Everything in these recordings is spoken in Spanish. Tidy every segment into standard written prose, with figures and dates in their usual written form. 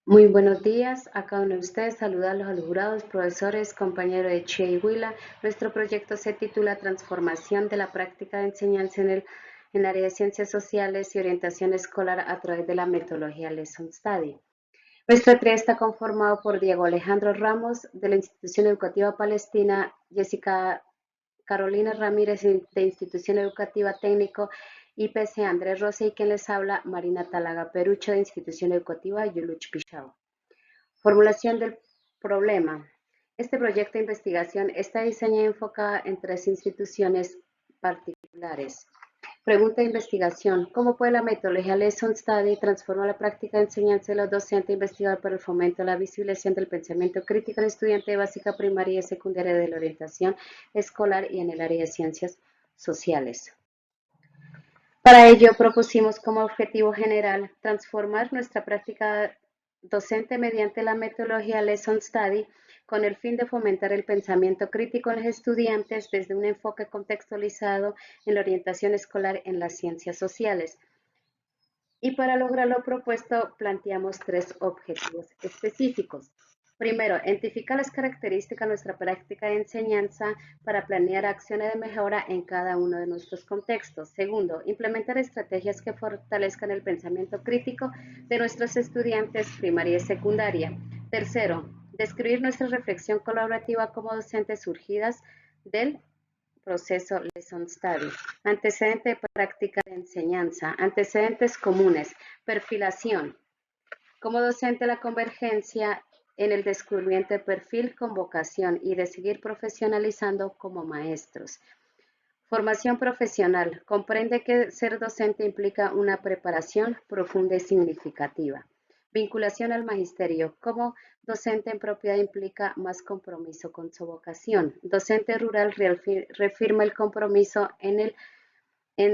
Muy buenos días, a cada uno de ustedes saludarlos a los jurados, profesores, compañeros de Chía y Huila. Nuestro proyecto se titula Transformación de la práctica de enseñanza en el área de ciencias sociales y orientación escolar a través de la metodología Lesson Study. Nuestro trío está conformado por Diego Alejandro Ramos de la Institución Educativa Palestina, Jessica Carolina Ramírez de Institución Educativa Técnico IPC Andrés Rossi y quien les habla Marina Talaga Perucho de Institución Educativa Yuluch Pichao. Formulación del problema. Este proyecto de investigación está diseñado y enfocado en tres instituciones particulares. Pregunta de investigación. ¿Cómo puede la metodología Lesson Study transformar la práctica de enseñanza de los docentes e investigadores para el fomento de la visibilización del pensamiento crítico en el estudiante de básica, primaria y secundaria de la orientación escolar y en el área de ciencias sociales? Para ello propusimos como objetivo general transformar nuestra práctica docente mediante la metodología Lesson Study con el fin de fomentar el pensamiento crítico en los estudiantes desde un enfoque contextualizado en la orientación escolar en las ciencias sociales. Y para lograr lo propuesto planteamos tres objetivos específicos. Primero, identificar las características de nuestra práctica de enseñanza para planear acciones de mejora en cada uno de nuestros contextos. Segundo, implementar estrategias que fortalezcan el pensamiento crítico de nuestros estudiantes primaria y secundaria. Tercero, describir nuestra reflexión colaborativa como docentes surgidas del proceso Lesson Study. Antecedente de práctica de enseñanza. Antecedentes comunes. Perfilación. Como docente, la convergencia en el descubrimiento de perfil con vocación y de seguir profesionalizando como maestros. Formación profesional. Comprende que ser docente implica una preparación profunda y significativa. Vinculación al magisterio. Como docente en propiedad implica más compromiso con su vocación. Docente rural reafirma el compromiso en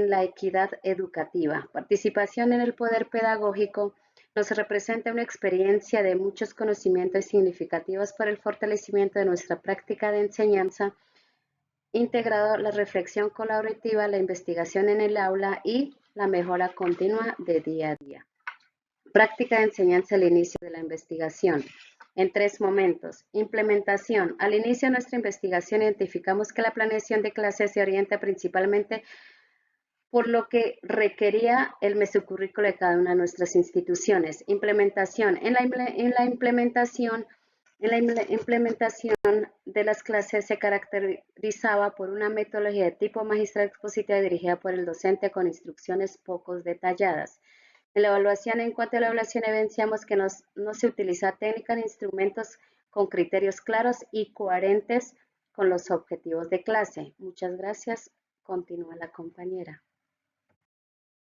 la equidad educativa. Participación en el poder pedagógico nos representa una experiencia de muchos conocimientos significativos para el fortalecimiento de nuestra práctica de enseñanza, integrado la reflexión colaborativa, la investigación en el aula y la mejora continua de día a día. Práctica de enseñanza al inicio de la investigación. En tres momentos. Implementación. Al inicio de nuestra investigación identificamos que la planeación de clases se orienta principalmente por lo que requería el mesocurrículo de cada una de nuestras instituciones. Implementación. En la implementación de las clases se caracterizaba por una metodología de tipo magistral expositiva dirigida por el docente con instrucciones poco detalladas. En la evaluación, en cuanto a la evaluación, evidenciamos que no se utiliza técnica ni instrumentos con criterios claros y coherentes con los objetivos de clase. Muchas gracias. Continúa la compañera.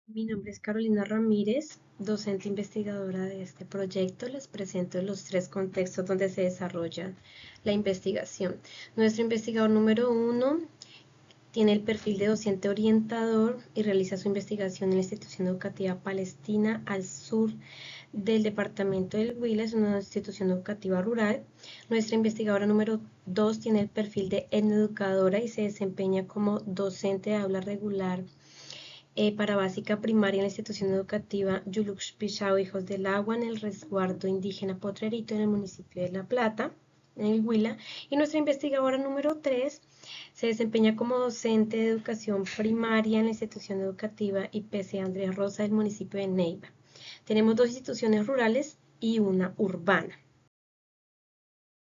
Mi nombre es Carolina Ramírez, docente investigadora de este proyecto. Les presento los tres contextos donde se desarrolla la investigación. Nuestro investigador número 1 tiene el perfil de docente orientador y realiza su investigación en la institución educativa palestina al sur del departamento del Huila, es una institución educativa rural. Nuestra investigadora número 2 tiene el perfil de etnoeducadora y se desempeña como docente de aula regular para básica primaria en la institución educativa Yuluch Pichao Hijos del Agua en el resguardo indígena Potrerito en el municipio de La Plata, en el Huila. Y nuestra investigadora número 3 se desempeña como docente de educación primaria en la institución educativa IPC Andrés Rosa del municipio de Neiva. Tenemos dos instituciones rurales y una urbana.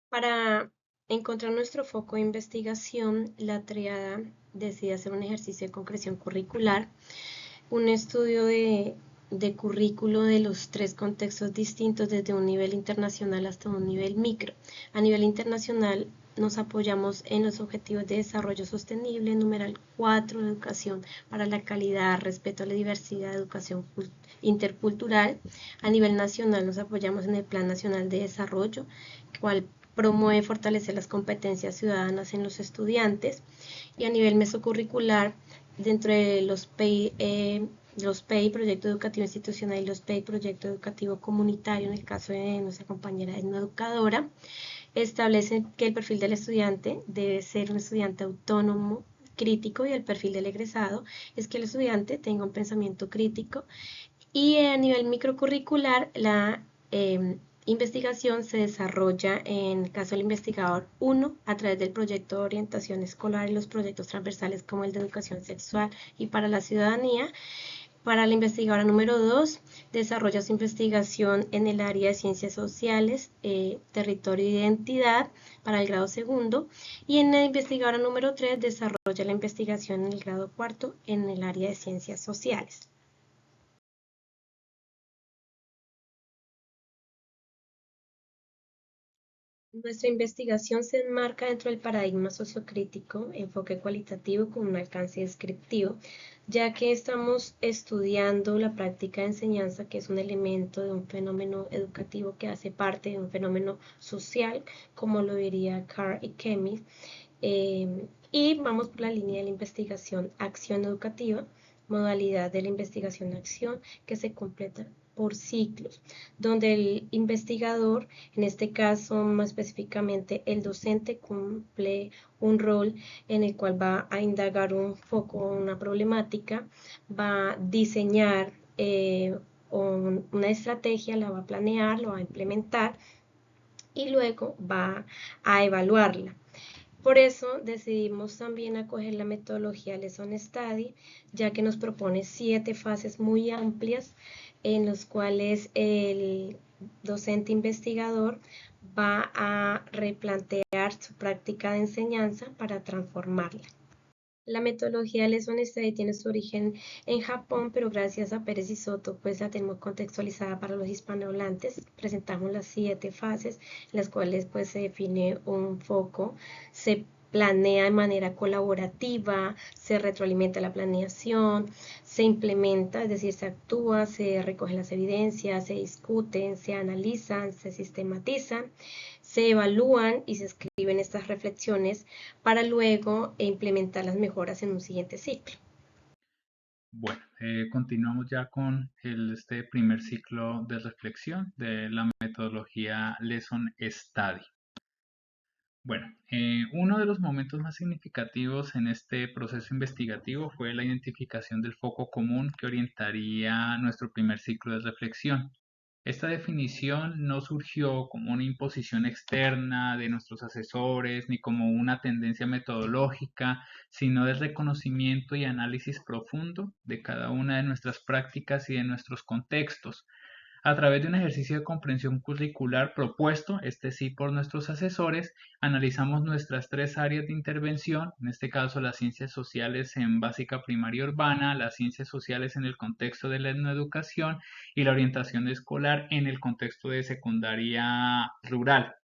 Para encontrar nuestro foco de investigación, la triada decide hacer un ejercicio de concreción curricular, un estudio de currículo de los tres contextos distintos desde un nivel internacional hasta un nivel micro. A nivel internacional nos apoyamos en los objetivos de desarrollo sostenible, numeral 4, educación para la calidad, respeto a la diversidad, educación intercultural. A nivel nacional nos apoyamos en el Plan Nacional de Desarrollo, cual promueve fortalecer las competencias ciudadanas en los estudiantes. Y a nivel mesocurricular, dentro de los PEI, Proyecto Educativo Institucional, y los PEI, Proyecto Educativo Comunitario, en el caso de nuestra compañera etnoeducadora, establecen que el perfil del estudiante debe ser un estudiante autónomo, crítico, y el perfil del egresado es que el estudiante tenga un pensamiento crítico. Y a nivel microcurricular, investigación se desarrolla en el caso del investigador 1 a través del proyecto de orientación escolar y los proyectos transversales como el de educación sexual y para la ciudadanía. Para la investigadora número 2, desarrolla su investigación en el área de ciencias sociales, territorio e identidad para el grado segundo. Y en la investigadora número 3, desarrolla la investigación en el grado cuarto en el área de ciencias sociales. Nuestra investigación se enmarca dentro del paradigma sociocrítico, enfoque cualitativo con un alcance descriptivo, ya que estamos estudiando la práctica de enseñanza, que es un elemento de un fenómeno educativo que hace parte de un fenómeno social, como lo diría Carr y Kemi, y vamos por la línea de la investigación acción educativa, modalidad de la investigación acción que se completa por ciclos, donde el investigador, en este caso más específicamente el docente, cumple un rol en el cual va a indagar un foco, una problemática, va a diseñar una estrategia, la va a planear, lo va a implementar y luego va a evaluarla. Por eso decidimos también acoger la metodología Lesson Study, ya que nos propone 7 fases muy amplias en las cuales el docente investigador va a replantear su práctica de enseñanza para transformarla. La metodología Lesson Study tiene su origen en Japón, pero gracias a Pérez y Soto, pues la tenemos contextualizada para los hispanohablantes. Presentamos las 7 fases, en las cuales pues se define un foco, se planea de manera colaborativa, se retroalimenta la planeación, se implementa, es decir, se actúa, se recogen las evidencias, se discuten, se analizan, se sistematizan, se evalúan y se escriben estas reflexiones para luego implementar las mejoras en un siguiente ciclo. Bueno, continuamos ya con este primer ciclo de reflexión de la metodología Lesson Study. Bueno, uno de los momentos más significativos en este proceso investigativo fue la identificación del foco común que orientaría nuestro primer ciclo de reflexión. Esta definición no surgió como una imposición externa de nuestros asesores ni como una tendencia metodológica, sino del reconocimiento y análisis profundo de cada una de nuestras prácticas y de nuestros contextos. A través de un ejercicio de comprensión curricular propuesto, este sí por nuestros asesores, analizamos nuestras 3 áreas de intervención, en este caso las ciencias sociales en básica primaria urbana, las ciencias sociales en el contexto de la etnoeducación y la orientación escolar en el contexto de secundaria rural.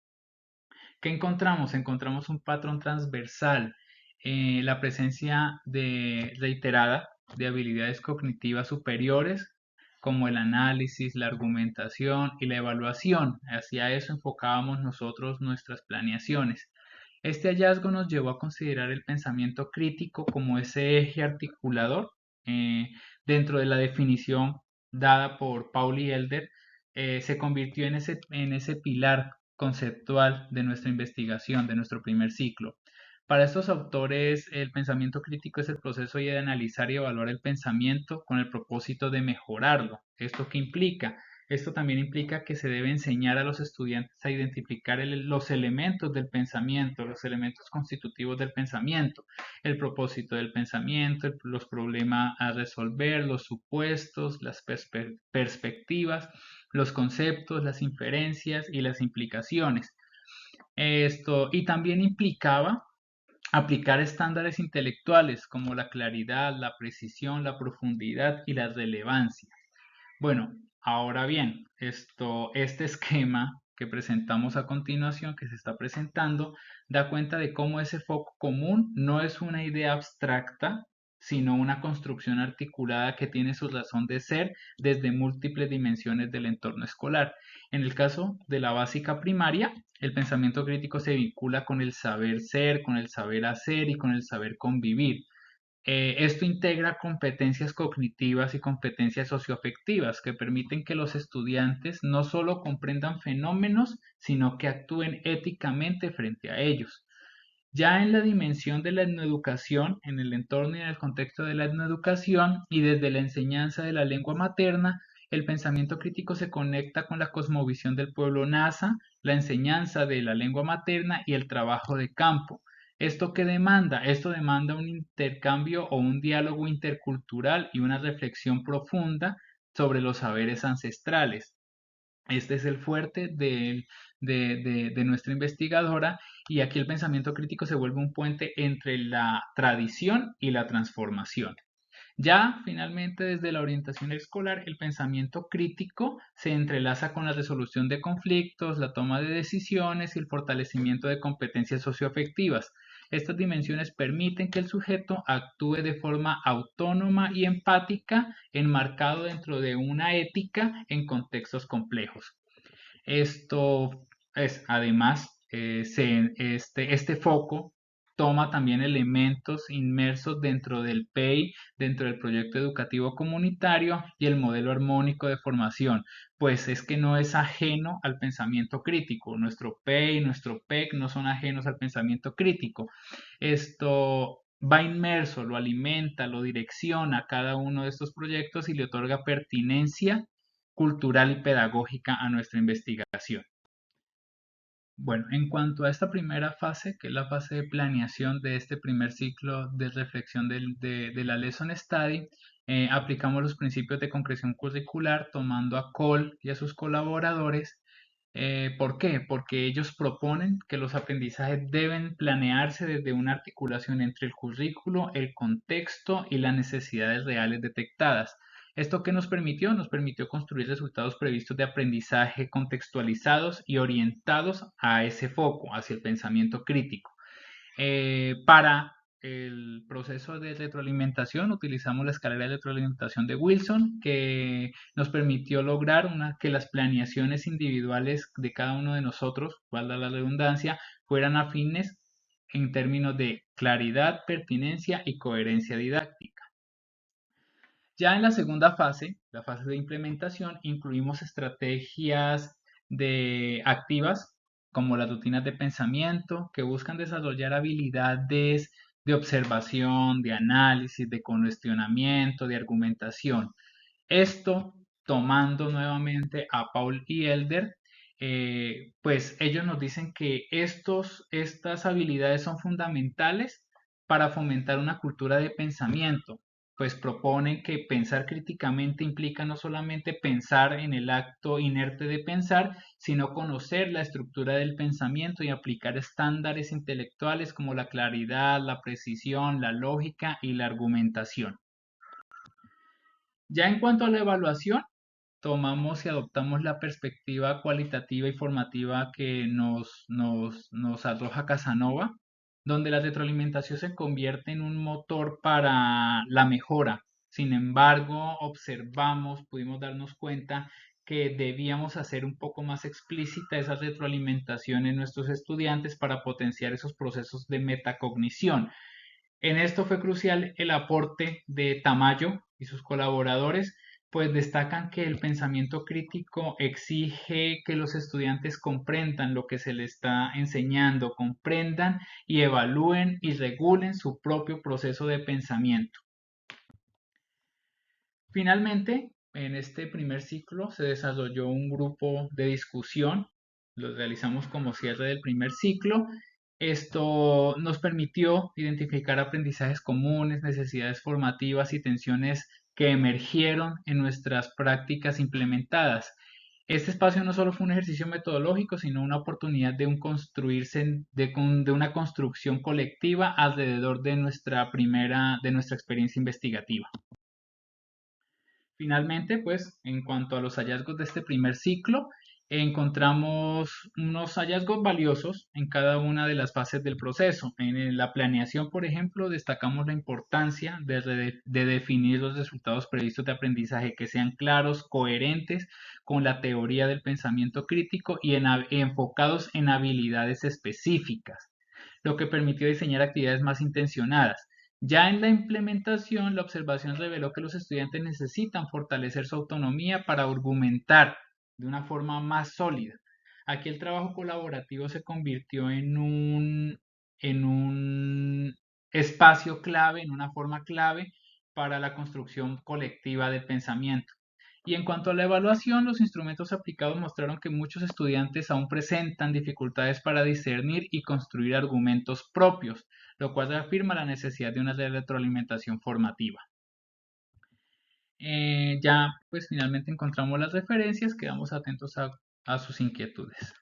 ¿Qué encontramos? Encontramos un patrón transversal, la presencia reiterada de habilidades cognitivas superiores como el análisis, la argumentación y la evaluación. Hacia eso enfocábamos nosotros nuestras planeaciones. Este hallazgo nos llevó a considerar el pensamiento crítico como ese eje articulador eh, dentro de la definición dada por Pauli Elder. Se convirtió en ese pilar conceptual de nuestra investigación, de nuestro primer ciclo. Para estos autores, el pensamiento crítico es el proceso de analizar y evaluar el pensamiento con el propósito de mejorarlo. ¿Esto qué implica? Esto también implica que se debe enseñar a los estudiantes a identificar los elementos del pensamiento, los elementos constitutivos del pensamiento, el propósito del pensamiento, los problemas a resolver, los supuestos, las perspectivas, los conceptos, las inferencias y las implicaciones. Y también implicaba aplicar estándares intelectuales como la claridad, la precisión, la profundidad y la relevancia. Bueno, ahora bien, este esquema que presentamos a continuación, que se está presentando, da cuenta de cómo ese foco común no es una idea abstracta, sino una construcción articulada que tiene su razón de ser desde múltiples dimensiones del entorno escolar. En el caso de la básica primaria, el pensamiento crítico se vincula con el saber ser, con el saber hacer y con el saber convivir. Esto integra competencias cognitivas y competencias socioafectivas que permiten que los estudiantes no solo comprendan fenómenos, sino que actúen éticamente frente a ellos. Ya en la dimensión de la etnoeducación, en el entorno y en el contexto de la etnoeducación y desde la enseñanza de la lengua materna, el pensamiento crítico se conecta con la cosmovisión del pueblo nasa, la enseñanza de la lengua materna y el trabajo de campo. ¿Esto qué demanda? Esto demanda un intercambio o un diálogo intercultural y una reflexión profunda sobre los saberes ancestrales. Este es el fuerte de nuestra investigadora, y aquí el pensamiento crítico se vuelve un puente entre la tradición y la transformación. Ya finalmente desde la orientación escolar, el pensamiento crítico se entrelaza con la resolución de conflictos, la toma de decisiones y el fortalecimiento de competencias socioafectivas. Estas dimensiones permiten que el sujeto actúe de forma autónoma y empática, enmarcado dentro de una ética en contextos complejos. Esto es, además, este foco toma también elementos inmersos dentro del PEI, dentro del proyecto educativo comunitario y el modelo armónico de formación, pues es que no es ajeno al pensamiento crítico. Nuestro PEI, nuestro PEC no son ajenos al pensamiento crítico. Esto va inmerso, lo alimenta, lo direcciona cada uno de estos proyectos y le otorga pertinencia cultural y pedagógica a nuestra investigación. Bueno, en cuanto a esta primera fase, que es la fase de planeación de este primer ciclo de reflexión de la Lesson Study, aplicamos los principios de concreción curricular tomando a Cole y a sus colaboradores. ¿Por qué? Porque ellos proponen que los aprendizajes deben planearse desde una articulación entre el currículo, el contexto y las necesidades reales detectadas. ¿Esto qué nos permitió? Nos permitió construir resultados previstos de aprendizaje contextualizados y orientados a ese foco, hacia el pensamiento crítico. Para el proceso de retroalimentación utilizamos la escalera de retroalimentación de Wilson, que nos permitió lograr que las planeaciones individuales de cada uno de nosotros, valga la redundancia, fueran afines en términos de claridad, pertinencia y coherencia didáctica. Ya en la segunda fase, la fase de implementación, incluimos estrategias activas como las rutinas de pensamiento que buscan desarrollar habilidades de observación, de análisis, de cuestionamiento, de argumentación. Esto tomando nuevamente a Paul y Elder, pues ellos nos dicen que estas habilidades son fundamentales para fomentar una cultura de pensamiento, pues proponen que pensar críticamente implica no solamente pensar en el acto inerte de pensar, sino conocer la estructura del pensamiento y aplicar estándares intelectuales como la claridad, la precisión, la lógica y la argumentación. Ya en cuanto a la evaluación, tomamos y adoptamos la perspectiva cualitativa y formativa que nos arroja Casanova, donde la retroalimentación se convierte en un motor para la mejora. Sin embargo, pudimos darnos cuenta que debíamos hacer un poco más explícita esa retroalimentación en nuestros estudiantes para potenciar esos procesos de metacognición. En esto fue crucial el aporte de Tamayo y sus colaboradores, pues destacan que el pensamiento crítico exige que los estudiantes comprendan lo que se les está enseñando, comprendan y evalúen y regulen su propio proceso de pensamiento. Finalmente, en este primer ciclo se desarrolló un grupo de discusión, lo realizamos como cierre del primer ciclo. Esto nos permitió identificar aprendizajes comunes, necesidades formativas y tensiones que emergieron en nuestras prácticas implementadas. Este espacio no solo fue un ejercicio metodológico, sino una oportunidad de una construcción colectiva alrededor de nuestra experiencia investigativa. Finalmente, pues, en cuanto a los hallazgos de este primer ciclo, encontramos unos hallazgos valiosos en cada una de las fases del proceso. En la planeación, por ejemplo, destacamos la importancia de definir los resultados previstos de aprendizaje que sean claros, coherentes con la teoría del pensamiento crítico y enfocados en habilidades específicas, lo que permitió diseñar actividades más intencionadas. Ya en la implementación, la observación reveló que los estudiantes necesitan fortalecer su autonomía para argumentar de una forma más sólida. Aquí el trabajo colaborativo se convirtió en un espacio clave, en una forma clave para la construcción colectiva del pensamiento. Y en cuanto a la evaluación, los instrumentos aplicados mostraron que muchos estudiantes aún presentan dificultades para discernir y construir argumentos propios, lo cual reafirma la necesidad de una retroalimentación formativa. Ya pues finalmente encontramos las referencias, quedamos atentos a sus inquietudes.